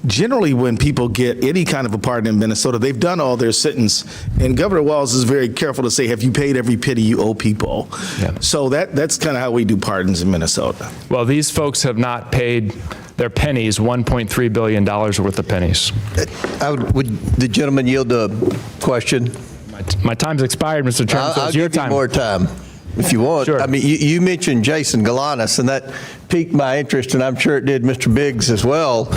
generally when people get any kind of a pardon in Minnesota, they've done all their sentence. And Governor Walz is very careful to say, have you paid every penny you owe people? Yeah. So that's kind of how we do pardons in Minnesota. Well, these folks have not paid their pennies, $1.3 billion worth of pennies. Would the gentleman yield a question? My time's expired, Mr. Chairman, so I'll it's your give you time. more time if you want. Sure. I mean, you mentioned Jason Galanis, and that piqued my interest, and I'm sure it did Mr. Biggs as well.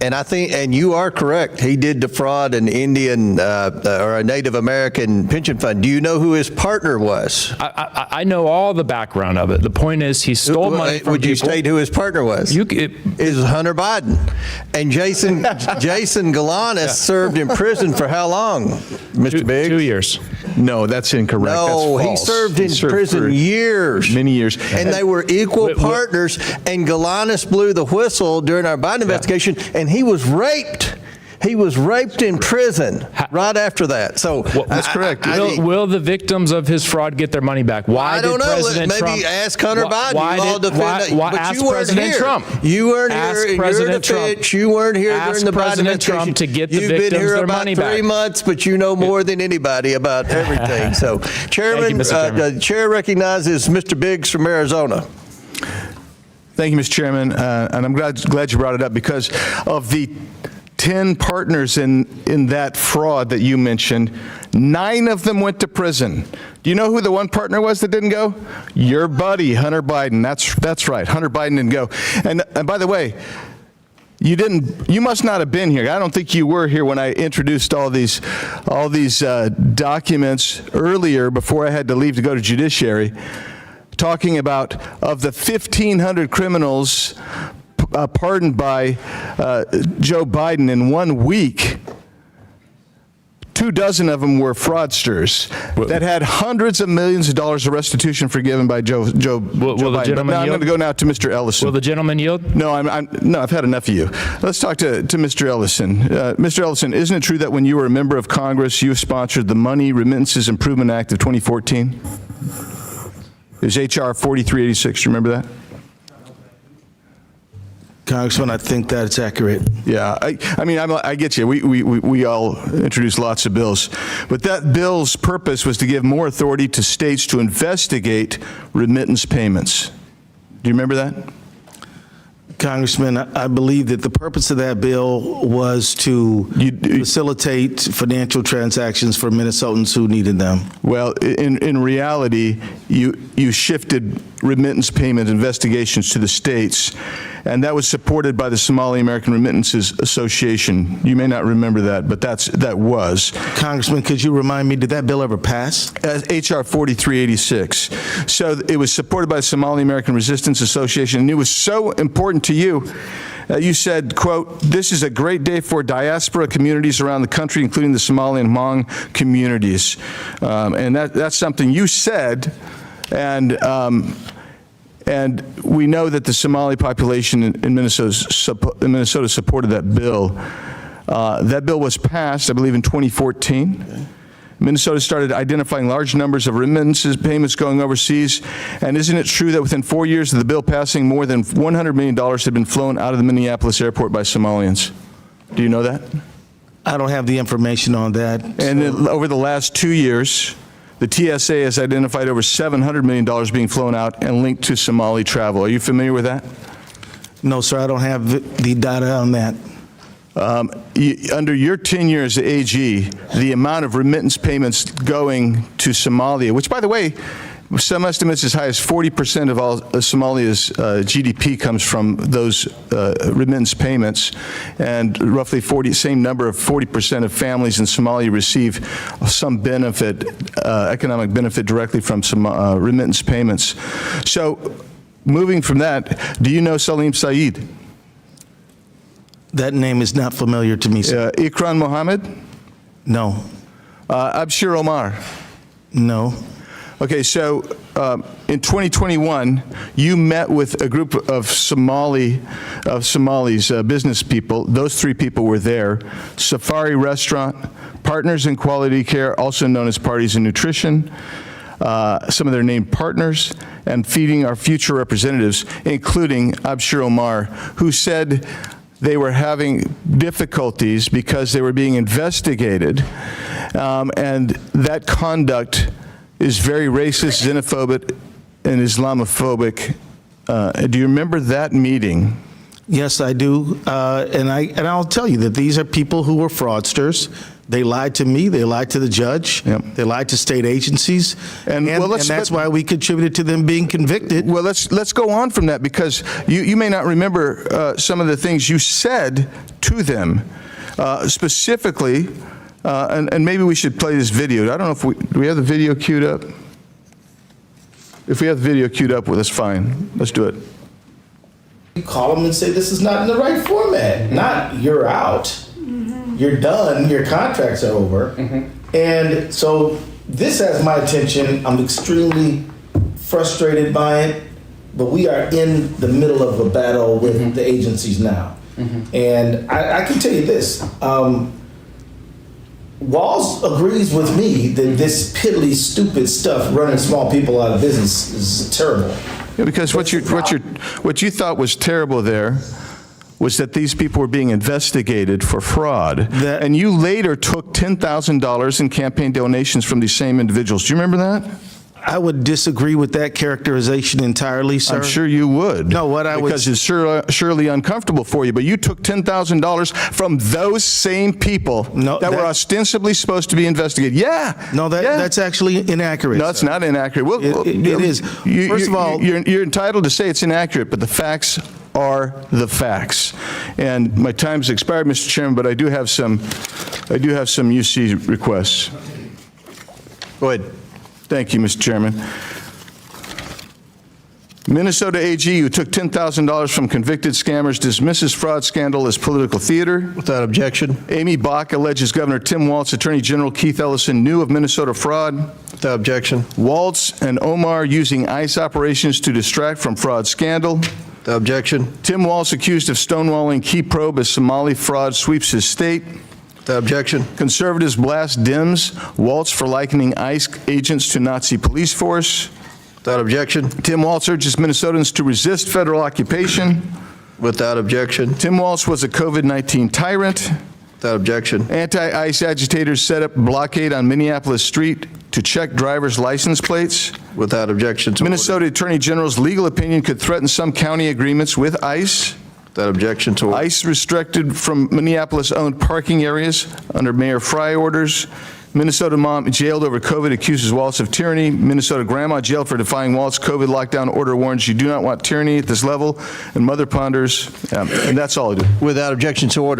And I think, and you are correct, he did defraud an Indian or a Native American pension fund. Do you know who his partner was? I know all the background of it. The point is, he stole money from Would you people. state who his partner was? Is Hunter Biden. And Jason Galanis served in prison for how long, Mr. Biggs? 2 years. No, that's incorrect. No, that's he false. served in prison for years. Many years. And they were equal partners, and Galanis blew the whistle during our Biden investigation, and he was raped. He was raped in prison right after that. So that's correct. Will the victims of his fraud get their money back? I don't know. Maybe ask Hunter Biden. Ask President Trump. You weren't here in your defense. You weren't here during the Biden investigation. To get the You've victims been here their about money 3 back. months, but you know more than anybody about everything. So, Chairman, the chair recognizes Mr. Biggs from Arizona. Thank you, Mr. Chairman, and I'm glad you brought it up because of the 10 partners in that fraud that you mentioned. 9 of them went to prison. Do you know who the one partner was that didn't go? Your buddy, Hunter Biden. That's right. Hunter Biden didn't go. And by the way, you must not have been here. I don't think you were here when I introduced all these documents earlier before I had to leave to go to judiciary, talking about of the 1,500 criminals pardoned by Joe Biden in 1 week, 24 of them were fraudsters that had hundreds of millions of dollars of restitution forgiven by Joe Biden. Now I'm going to go now to Mr. Ellison. Will the gentleman yield? No, no, I've had enough of you. Let's talk to Mr. Ellison. Mr. Ellison, isn't it true that when you were a member of Congress, you sponsored the Money Remittances Improvement Act of 2014? It was H.R. 4386. Do you remember that? Congressman, I think that's accurate. Yeah, I mean, I get you. We all introduced lots of bills, but that bill's purpose was to give more authority to states to investigate remittance payments. Do you remember that? Congressman, I believe that the purpose of that bill was to facilitate financial transactions for Minnesotans who needed them. Well, in reality, you shifted remittance payment investigations to the states, and that was supported by the Somali American Remittances Association. You may not remember that, but that was. Congressman, could you remind me, did that bill ever pass? H.R. 4386. So it was supported by the Somali American Resistance Association, and it was so important to you. You said, quote, "This is a great day for diaspora communities around the country, including the Somali and Hmong communities." And that's something you said, and we know that the Somali population in Minnesota supported that bill. That bill was passed, I believe, in 2014. Okay. Minnesota started identifying large numbers of remittances payments going overseas. And isn't it true that within 4 years of the bill passing, more than $100 million had been flown out of the Minneapolis airport by Somalians? Do you know that? I don't have the information on that. And over the last 2 years, the TSA has identified over $700 million being flown out and linked to Somali travel. Are you familiar with that? No, sir, I don't have the data on that. Under your tenure as the AG, the amount of remittance payments going to Somalia, which, by the way, some estimates as high as 40% of all Somalia's GDP comes from those remittance payments, and roughly same number of 40% of families in Somalia receive some benefit, economic benefit directly from some remittance payments. So, moving from that, do you know Salim Saeed? That name is not familiar to me, sir. Ikran Mohammed? No. Abshir Omar? No. Okay, so in 2021, you met with a group of Somalis, business people. Those 3 people were there. Safari Restaurant, Partners in Quality Care, also known as Parties in Nutrition, some of their named partners, and Feeding Our Future representatives, including Abshir Omar, who said they were having difficulties because they were being investigated, and that conduct is very racist, xenophobic, and Islamophobic. Do you remember that meeting? Yes, I do. And I'll tell you that these are people who were fraudsters. They lied to me. They lied to the judge. Yep. They lied to state agencies. And, well, and that's why we contributed to them being convicted. Well, let's go on from that, because you may not remember some of the things you said to them specifically, and maybe we should play this video. I don't know if do we have the video queued up? If we have the video queued up, well, that's fine. Let's do it. You call them and say, this is not in the right format. Not you're out. You're done. Your contracts are over. And so this has my attention. I'm extremely frustrated by it, but we are in the middle of a battle with the agencies now. And I can tell you this. Walls agrees with me that this piddly, stupid stuff running small people out of business is terrible. Yeah, because what you thought was terrible there was that these people were being investigated for fraud, and you later took $10,000 in campaign donations from these same individuals. Do you remember that? I would disagree with that characterization entirely, sir. I'm sure you would. No, what I would... Because it's surely uncomfortable for you, but you took $10,000 from those same people that were ostensibly supposed to be investigated. Yeah. No, that's actually inaccurate. No, it's not inaccurate. Well, it is. First of all... You're entitled to say it's inaccurate, but the facts are the facts. And my time's expired, Mr. Chairman, but I do have some UC requests. Go ahead. Thank you, Mr. Chairman. Minnesota AG, who took $10,000 from convicted scammers, dismisses fraud scandal as political theater. Without objection. Amy Bach alleges Governor Tim Walz, Attorney General Keith Ellison knew of Minnesota fraud. Without objection. Walz and Omar using ICE operations to distract from fraud scandal. Without objection. Tim Walz accused of stonewalling key probe as Somali fraud sweeps his state. Without objection. Conservatives blast Dems, Walz for likening ICE agents to Nazi police force. Without objection. Tim Walz urges Minnesotans to resist federal occupation. Without objection. Tim Walz was a COVID-19 tyrant. Without objection. Anti-ICE agitators set up blockade on Minneapolis Street to check drivers' license plates. Without objection. Minnesota Attorney General's legal opinion could threaten some county agreements with ICE. Without objection to order. ICE restricted from Minneapolis-owned parking areas under Mayor Fry orders. Minnesota mom jailed over COVID accuses Walz of tyranny. Minnesota grandma jailed for defying Walz COVID lockdown order warns you do not want tyranny at this level. And mother ponders, and that's all I do. Without objection to order.